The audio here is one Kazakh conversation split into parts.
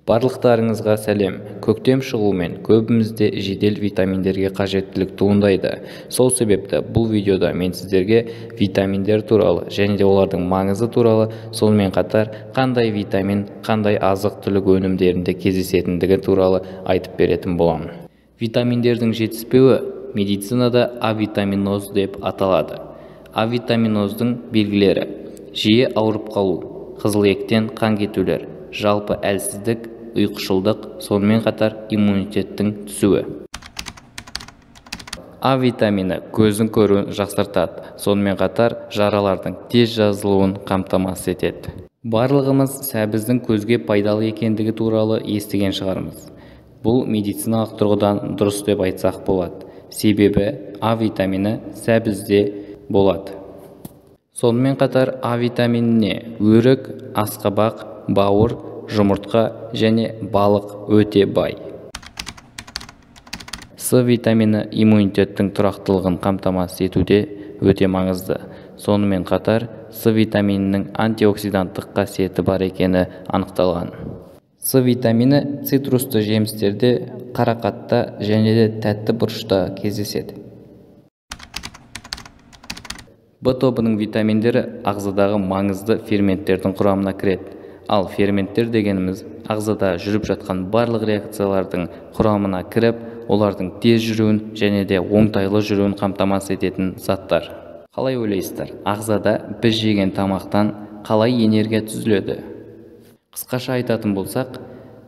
Барлықтарыңызға сәлем. Көктем шығуымен көбімізде жедел витаминдерге қажеттілік туындайды. Сол себепті бұл видеода мен сіздерге витаминдер туралы және де олардың маңызы туралы, сонымен қатар қандай витамин, қандай азық-түлік өнімдерінде кездесетіндігі туралы айтып беретін боламын. Витаминдердің жетіспеуі медицинада авитаминоз деп аталады. Авитаминоздың белгілері: жиі ауырып қалу, қызылектен қан кетулер, жалпы әлсіздік, ұйқышылдық, сонымен қатар иммунитеттің түсуі. А витамині көздің көруін жақсартады, сонымен қатар жаралардың тез жазылуын қамтамасыз етеді. Барлығымыз сәбіздің көзге пайдалы екендігі туралы естіген шығармыз. Бұл медициналық тұрғыдан дұрыс деп айтсақ болады. Себебі А витамині сәбізде болады. Сонымен қатар А витаминіне өрік, асқабақ, бауыр, жұмыртқа және балық өте бай. С витамині иммунитеттің тұрақтылығын қамтамасыз етуде өте маңызды. Сонымен қатар С витаминінің антиоксиданттық қасиеті бар екені анықталған. С витамині цитрусты жемістерде, қарақатта және де тәтті бұрышта кездеседі. Б тобының витаминдері ағзадағы маңызды ферменттердің құрамына кіреді. Ал ферменттер дегеніміз ағзада жүріп жатқан барлық реакциялардың құрамына кіріп, олардың тез жүруін және де оңтайлы жүруін қамтамасыз ететін заттар. Қалай ойлайсыздар, ағзада біз жеген тамақтан қалай энергия түзіледі? Қысқаша айтатын болсақ,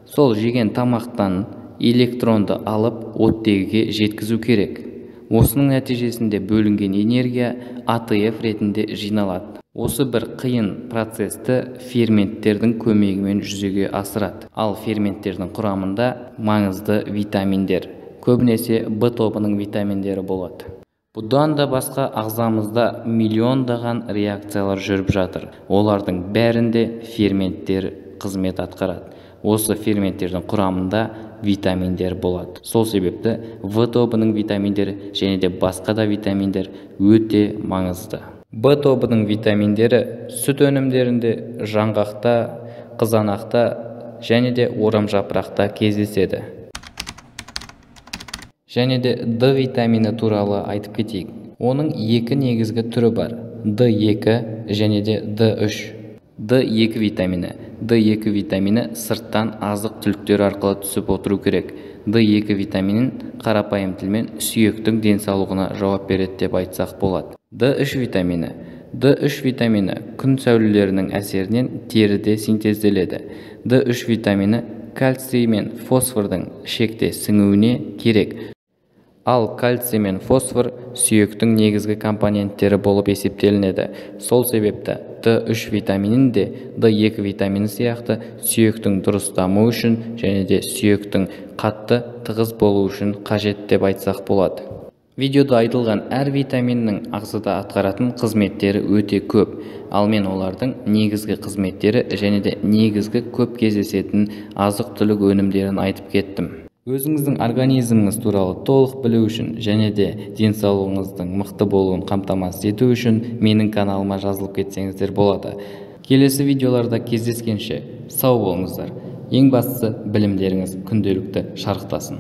сол жеген тамақтан электронды алып оттегіге жеткізу керек. Осының нәтижесінде бөлінген энергия АТФ ретінде жиналады. Осы бір қиын процесті ферменттердің көмегімен жүзеге асырады. Ал ферменттердің құрамында маңызды витаминдер, көбінесе Б тобының витаминдері болады. Бұдан да басқа ағзамызда миллиондаған реакциялар жүріп жатыр. Олардың бәрінде ферменттер қызмет атқарады. Осы ферменттердің құрамында витаминдер болады. Сол себепті В тобының витаминдері және де басқа да витаминдер өте маңызды. Б тобының витаминдері сүт өнімдерінде, жаңғақта, қызанақта және де орамжапырақта кездеседі. Және де Д витамині туралы айтып кетейік. Оның екі негізгі түрі бар: D2 және де D3. D2 витамині. D2 витамині сырттан азық-түліктер арқылы түсіп отыру керек. D2 витаминін қарапайым тілмен сүйектің денсаулығына жауап береді деп айтсақ болады. D3 витамині. D3 витамині күн сәулелерінің әсерінен теріде синтезделеді. D3 витамині кальций мен фосфордың ішекте сіңуіне керек. Ал кальций мен фосфор сүйектің негізгі компоненттері болып есептелінеді. Сол себепті D3 витаминін де D2 витамині сияқты сүйектің дұрыс дамуы үшін және де сүйектің қатты, тығыз болуы үшін қажет деп айтсақ болады. Видеода айтылған әр витаминнің ағзада атқаратын қызметтері өте көп. Ал мен олардың негізгі қызметтері және де негізгі көп кездесетін азық-түлік өнімдерін айтып кеттім. Өзіңіздің организміңіз туралы толық білу үшін және де денсаулығыңыздың мықты болуын қамтамасыз ету үшін менің каналыма жазылып кетсеңіздер болады. Келесі видеоларда кездескенше сау болыңыздар. Ең бастысы білімдеріңіз күнделікті шарықтасын.